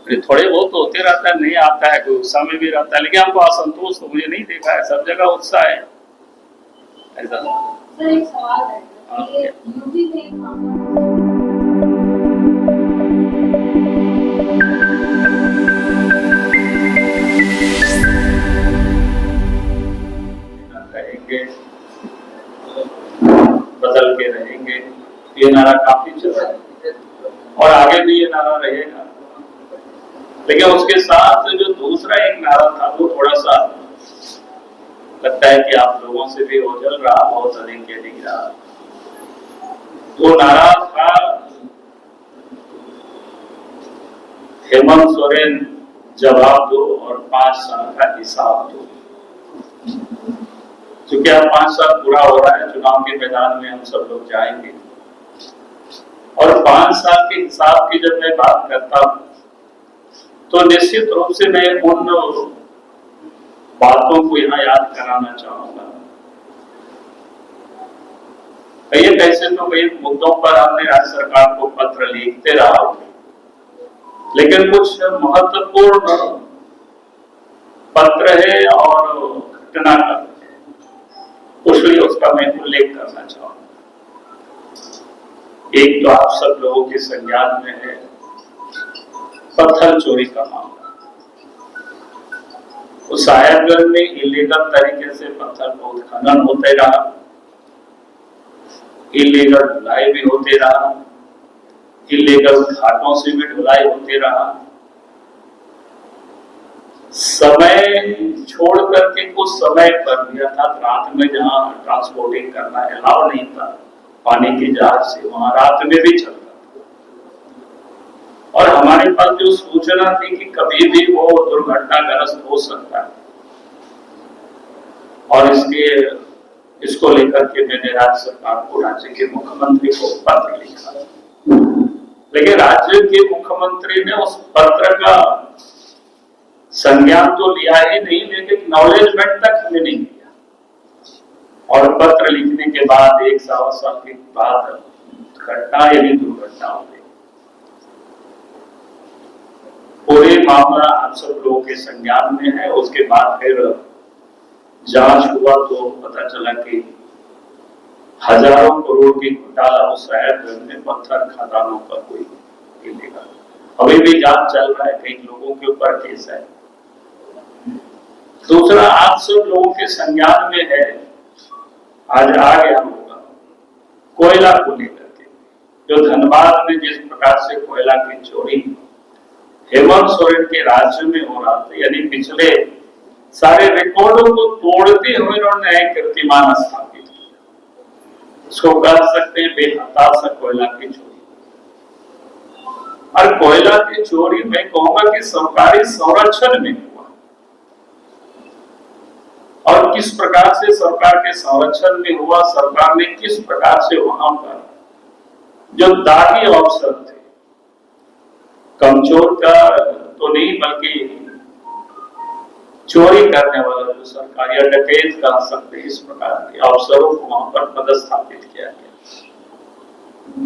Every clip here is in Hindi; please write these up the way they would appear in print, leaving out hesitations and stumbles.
थोड़े बहुत तो होते रहता है, नहीं आता है, कोई गुस्सा में भी रहता है, लेकिन हमको असंतोष तो मुझे नहीं देखा है, सब जगह उत्साह है ऐसा। सर एक सवाल है कि यूपी में रहेंगे, बदल के रहेंगे, ये नारा काफी चल रहा है और आगे भी ये नारा रहेगा। लेकिन उसके साथ जो दूसरा एक नारा था वो थोड़ा सा लगता है कि आप लोगों से भी ओझल रहा, बहुत अधिक के दिख रहा। वो नारा था हेमंत सोरेन जवाब दो और 5 साल का हिसाब दो। क्योंकि अब 5 साल पूरा हो रहा है, चुनाव के मैदान में हम सब लोग जाएंगे और 5 साल के हिसाब की जब मैं बात करता हूं तो निश्चित रूप से मैं उन बातों को यहाँ याद कराना चाहूंगा। कई कैसे तो कई मुद्दों पर हमने राज्य सरकार को पत्र लिखते रहा, लेकिन कुछ महत्वपूर्ण पत्र है और घटना का, इसलिए उसका मैं उल्लेख करना चाहूंगा। एक तो आप सब लोगों के संज्ञान में है पत्थर चोरी का मामला। उस साहेबगंज में इलीगल तरीके से पत्थर का उत्खनन होते रहा, इलीगल ढुलाई भी होते रहा, इलीगल घाटों से भी ढुलाई होते रहा। समय छोड़ करके कुछ समय कर दिया था, रात में जहां ट्रांसपोर्टिंग करना अलाउ नहीं था पानी की जहाज से, वहां रात में भी चलता था। और हमारे पास जो सूचना थी कि कभी भी वो दुर्घटनाग्रस्त हो सकता है, और इसको लेकर के मैंने राज्य सरकार को, राज्य के मुख्यमंत्री को पत्र लिखा। लेकिन राज्य के मुख्यमंत्री ने उस पत्र का संज्ञान तो लिया ही नहीं, लेकिन एक्नॉलेजमेंट तक हमें नहीं किया। और पत्र लिखने के बाद 1 सवा साल के बाद घटना यानी दुर्घटना हो गई। पूरे मामला आप सब लोगों के संज्ञान में है। उसके बाद फिर जांच हुआ तो पता चला कि हजारों करोड़ की घोटाला उस साहेबगंज में पत्थर खदानों का कोई मिलेगा। अभी भी जांच चल रहा है, कई लोगों के ऊपर केस है। दूसरा आप सब लोगों के संज्ञान में है, आज आ गया होगा कोयला को लेकर के, जो धनबाद में जिस प्रकार से कोयला की चोरी हेमंत सोरेन के राज्य में हो रहा था, यानी पिछले सारे रिकॉर्डों को तोड़ते हुए उन्होंने एक कीर्तिमान स्थापित किया। इसको कह सकते हैं बेहताशा कोयला की चोरी। और कोयला की चोरी मैं कहूंगा कि सरकारी संरक्षण में हुआ, और किस प्रकार से सरकार के संरक्षण में हुआ, सरकार ने किस प्रकार से वहां पर जो दागी अफसर थे, कमजोर का तो नहीं बल्कि चोरी करने वाला जो सरकार या डकैत कह सकते, इस प्रकार के अफसरों को वहां पर पदस्थापित किया गया।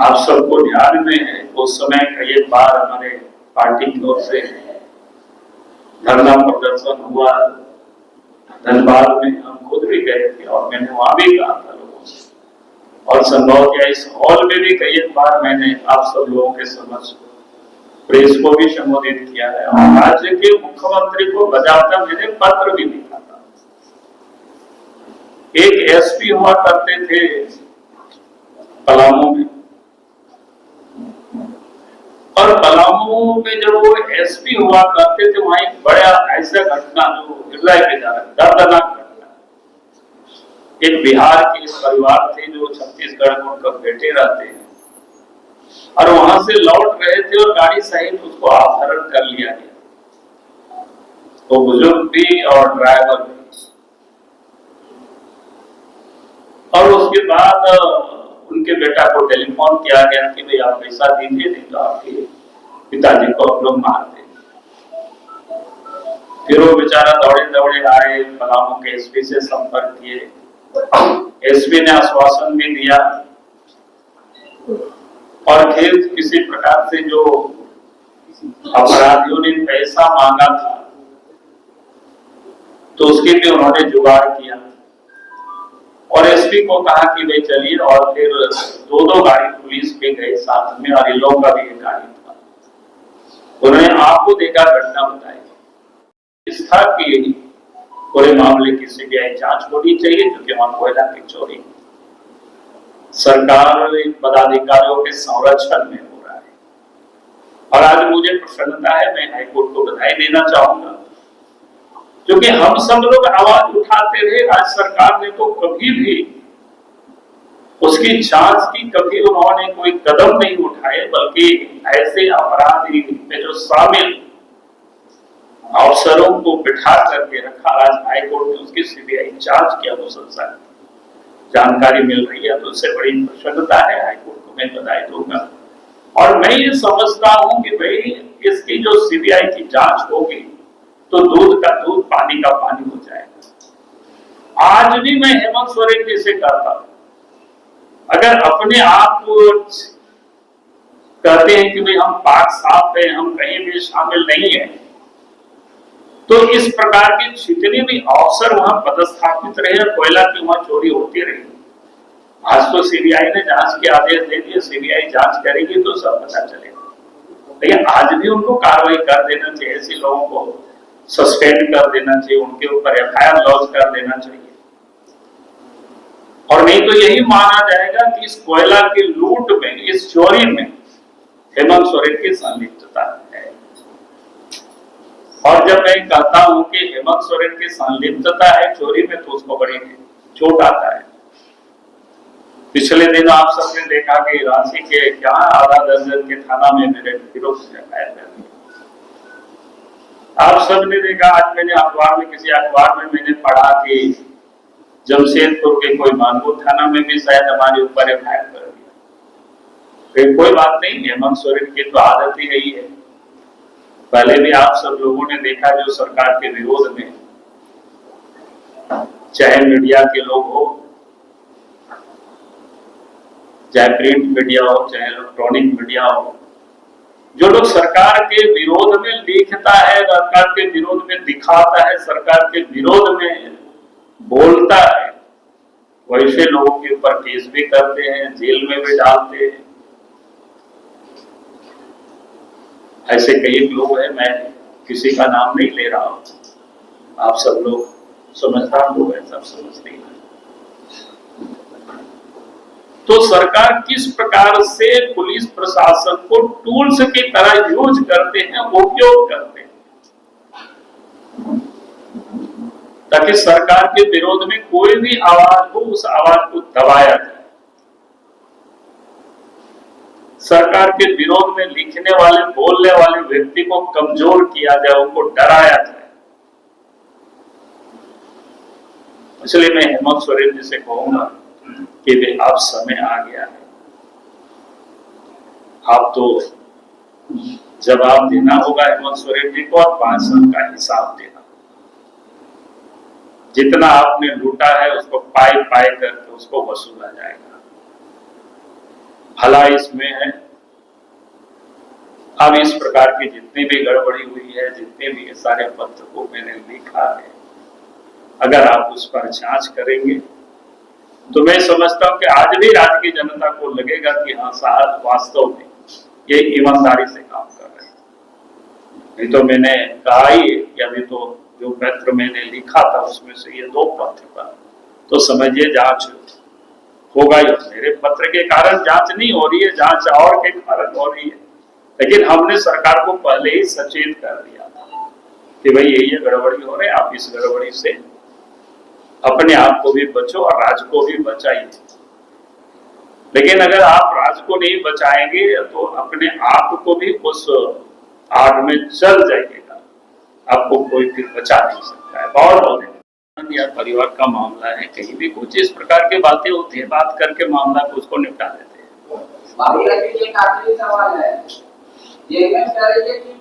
आप सबको ध्यान में है उस समय कई बार हमारे पार्टी की ओर से धरना प्रदर्शन हुआ धनबाद में, हम खुद भी गए थे और मैंने वहां भी कहा था लोगों से, और संभव क्या इस हॉल में भी कई बार मैंने आप सब लोगों के समक्ष प्रेस को भी संबोधित किया है, और राज्य के मुख्यमंत्री को बजाता मैंने पत्र भी लिखा था। एक एसपी हुआ करते थे पलामू में, और पलामू में जब वो एसपी हुआ करते थे वहां एक बड़ा ऐसा घटना जो हृदय विदारक दर्दनाक घटना, एक बिहार के परिवार थे जो छत्तीसगढ़ में उनका बेटे रहते हैं, और वहां से लौट रहे थे और गाड़ी सहित उसको अपहरण कर लिया गया। तो बुजुर्ग भी और ड्राइवर भी। और उसके बाद उनके बेटा को टेलीफोन किया गया कि भाई आप पैसा दीजिए, नहीं तो आपके पिताजी को आप लोग मार देंगे। फिर वो बेचारा दौड़े दौड़े आए, पलामू के एसपी से संपर्क किए। एसपी ने आश्वासन भी दिया और फिर किसी प्रकार से जो अपराधियों ने पैसा मांगा था तो उसके लिए उन्होंने जुगाड़ किया और एसपी को कहा कि भाई चलिए, और फिर दो गाड़ी पुलिस के गए साथ में और इन लोगों का भी एक गाड़ी था। उन्होंने आपको देखा, घटना बताई, इस था कि पूरे मामले की सीबीआई जांच होनी चाहिए क्योंकि वहां कोयला की चोरी सरकार पदाधिकारियों के संरक्षण में हो रहा है। और आज मुझे प्रसन्नता है, मैं हाईकोर्ट को बधाई देना चाहूंगा क्योंकि हम सब लोग आवाज उठाते रहे। राज्य सरकार ने तो कभी भी उसकी जांच की, कभी उन्होंने कोई कदम नहीं उठाए, बल्कि ऐसे अपराधी में जो शामिल अफसरों को बिठा करके रखा। आज हाईकोर्ट ने उसकी सीबीआई जांच की अनुशंसा जानकारी मिल रही है, तो उससे बड़ी प्रसन्नता है। हाईकोर्ट को मैं बधाई दूंगा और मैं ये समझता हूं कि भाई इसकी जो सीबीआई की जांच होगी तो दूध का दूध, पानी का पानी हो जाएगा। आज भी मैं हेमंत सोरेन जी से कहता हूं, अगर अपने आप को कहते हैं कि भाई हम पाक साफ है, हम कहीं भी शामिल नहीं है, तो इस प्रकार के जितने भी अफसर वहां पदस्थापित रहे, कोयला की वहां चोरी होती रही। आज तो सीबीआई ने जांच के आदेश दे दिए, सीबीआई जांच करेगी तो सब पता चलेगा। लेकिन आज भी उनको कार्रवाई कर देना चाहिए, ऐसे लोगों को सस्पेंड कर देना चाहिए, उनके ऊपर एफआईआर लॉन्च कर देना चाहिए। और नहीं तो यही माना जाएगा कि इस कोयला की लूट में, इस चोरी में हेमंत सोरेन की संलिप्तता है। और जब मैं कहता हूं कि हेमंत सोरेन की संलिप्तता है चोरी में, तो उसको बड़ी चोट आता है। पिछले दिन आप सबने देखा कि रांची के क्या आधा दर्जन के थाना में मेरे विरोध से एफआईआर कर दी। आप सबने देखा, आज मैंने अखबार में, किसी अखबार में मैंने पढ़ा कि जमशेदपुर के कोई मानपुर थाना में भी शायद हमारे ऊपर एफआईआर कर दिया। फिर कोई बात नहीं, हेमंत सोरेन की तो आदत ही यही है। पहले भी आप सब लोगों ने देखा, जो सरकार के विरोध में, चाहे मीडिया के लोग हो, चाहे प्रिंट मीडिया हो, चाहे इलेक्ट्रॉनिक मीडिया हो, जो लोग सरकार के विरोध में लिखता है, सरकार के विरोध में दिखाता है, सरकार के विरोध में बोलता है, वैसे लोगों के ऊपर केस भी करते हैं, जेल में भी डालते हैं। ऐसे कई लोग हैं, मैं किसी का नाम नहीं ले रहा हूं, आप सब लोग समझदार लोग हैं, सब समझते हैं। तो सरकार किस प्रकार से पुलिस प्रशासन को टूल्स की तरह यूज करते हैं, उपयोग करते हैं, ताकि सरकार के विरोध में कोई भी आवाज हो, उस आवाज को दबाया जाए। सरकार के विरोध में लिखने वाले, बोलने वाले व्यक्ति को कमजोर किया जाए, उनको डराया जाए। इसलिए मैं हेमंत सोरेन जी से कहूंगा कि वे अब समय आ गया है, आप तो जवाब देना होगा हेमंत सोरेन जी को, और 5 साल का हिसाब देना। जितना आपने लूटा है उसको पाई पाई करके उसको वसूला जाएगा। भला इसमें है, अब इस प्रकार की जितनी भी गड़बड़ी हुई है, जितने भी सारे पत्र को मैंने लिखा है, अगर आप उस पर जांच करेंगे तो मैं समझता हूं कि आज भी राज्य की जनता को लगेगा कि हाँ साहब वास्तव में ये ईमानदारी से काम कर रहे हैं। नहीं तो मैंने कहा ही, अभी तो जो पत्र मैंने लिखा था उसमें से ये 2 पत्र पर तो समझिए जांच होगा ही। मेरे पत्र के कारण जांच नहीं हो रही है, जांच और के कारण हो रही है, लेकिन हमने सरकार को पहले ही सचेत कर दिया था कि भाई ये गड़बड़ी हो रही है, आप इस गड़बड़ी से अपने आप को भी बचो और राज्य को भी बचाइए। लेकिन अगर आप राज्य को नहीं बचाएंगे तो अपने आप को भी उस आग में जल जाइएगा, आपको कोई फिर बचा नहीं सकता है। बहुत या परिवार का मामला है, कहीं भी कुछ इस प्रकार की बातें होती है, बात करके मामला को उसको निपटा देते हैं। एक आखिरी सवाल है, ये मैं कह रही है कि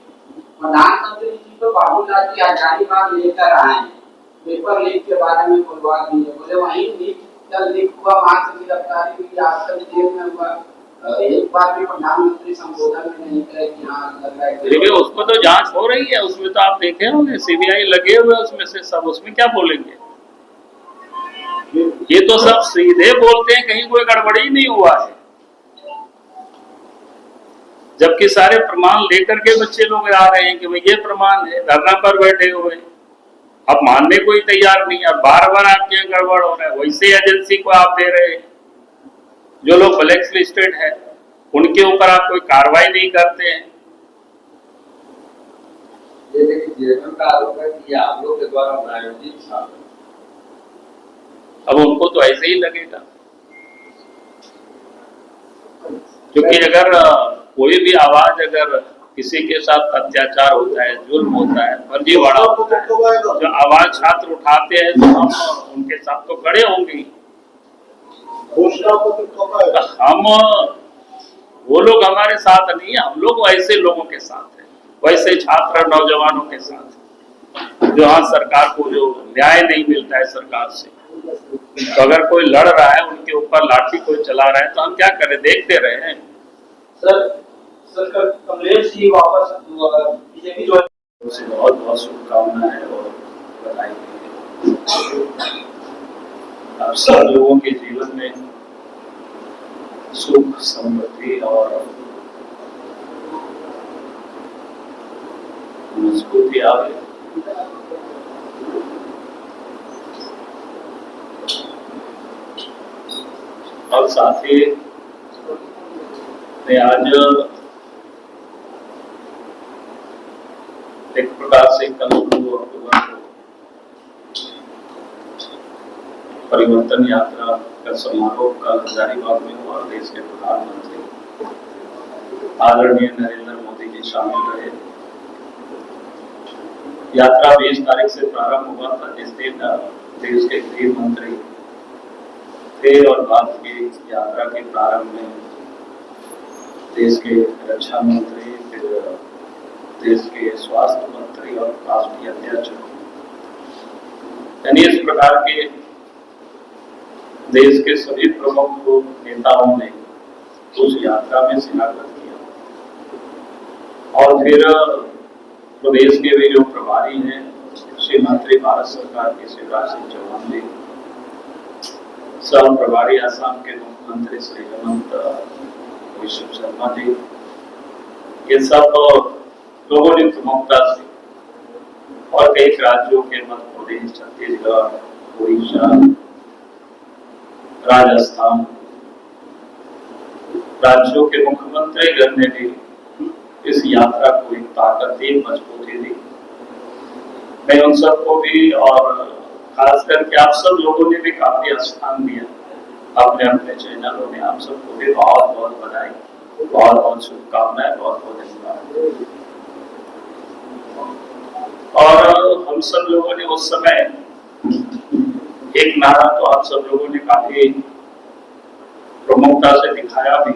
प्रधानमंत्री जी तो बाबूलाल जी आजादी मांग लेकर आए, पेपर लीक के बारे में बोलवा दिए, बोले वहीं लीक हुआ, वहां से गिरफ्तारी हुई, आजकल जेल में हुआ, एक बार भी प्रधानमंत्री संबोधन में नहीं कहे कि हाँ लग रहा है कि देखिए उसको तो जांच हो रही है, उसमें तो आप देखे होंगे सीबीआई लगे हुए उसमें से सब, उसमें क्या बोलेंगे? ये तो सब सीधे बोलते हैं कहीं कोई गड़बड़ी नहीं हुआ है, जबकि सारे प्रमाण लेकर के बच्चे लोग आ रहे हैं कि भाई ये प्रमाण है, धरना पर बैठे हुए। अब मानने को ही तैयार नहीं है, बार बार आपके यहाँ गड़बड़ हो रहा है। वैसे एजेंसी को आप दे रहे हैं, जो लोग ब्लैक लिस्टेड है उनके ऊपर आप कोई कार्रवाई नहीं करते हैं। ये देखिए जेएमएम का आरोप है कि आप लोग के द्वारा प्रायोजित था। अब उनको तो ऐसे ही लगेगा, क्योंकि अगर कोई भी आवाज अगर किसी के साथ अत्याचार होता है, जुल्म होता है, फर्जीवाड़ा होता है, जो आवाज छात्र उठाते हैं तो हम उनके साथ तो खड़े होंगे। हम वो लोग हमारे साथ नहीं है, हम लोग वैसे लोगों के साथ हैं, वैसे छात्र नौजवानों के साथ जो हाँ सरकार को जो न्याय नहीं मिलता है सरकार से, तो अगर कोई लड़ रहा है उनके ऊपर लाठी कोई चला रहा है तो हम क्या करें, देखते रहे हैं। सर कमलेश जी वापस बीजेपी जो उसे बहुत बहुत शुभकामनाएं और बधाई। आप सब लोगों के जीवन में सुख समृद्धि और मजबूती आवे। और साथ ही मैं आज एक प्रकार से कल 2 अक्टूबर को परिवर्तन यात्रा का समारोह कल हजारीबाग में हुआ। देश के प्रधानमंत्री आदरणीय नरेंद्र मोदी जी शामिल रहे। यात्रा 20 तारीख से प्रारंभ हुआ था, जिस दिन देश के गृह मंत्री थे और बाद की यात्रा के प्रारंभ में देश के रक्षा मंत्री, फिर देश के स्वास्थ्य मंत्री और राष्ट्रीय अध्यक्ष, यानी इस प्रकार के देश के सभी प्रमुख नेताओं ने उस यात्रा में शिरकत किया। और फिर प्रदेश के भी जो प्रभारी हैं, कृषि मंत्री भारत सरकार के शिवराज सिंह चौहान जी, सह प्रभारी असम के मुख्यमंत्री श्री हेमंत विश्व शर्मा जी, ये सब लोगों ने प्रमुखता से और कई राज्यों के मध्य प्रदेश, छत्तीसगढ़, उड़ीसा, राजस्थान राज्यों के मुख्यमंत्रीगण ने भी इस यात्रा को एक ताकत, एक मजबूती दी। मैं उन सबको भी और खास करके आप सब लोगों ने भी काफी स्थान दिया अपने अपने चैनलों में, आप सबको भी बहुत बहुत बधाई, बहुत बहुत शुभकामनाएं, बहुत बहुत धन्यवाद। और हम सब लोगों ने उस समय एक नारा तो आप सब लोगों ने काफी प्रमुखता से दिखाया भी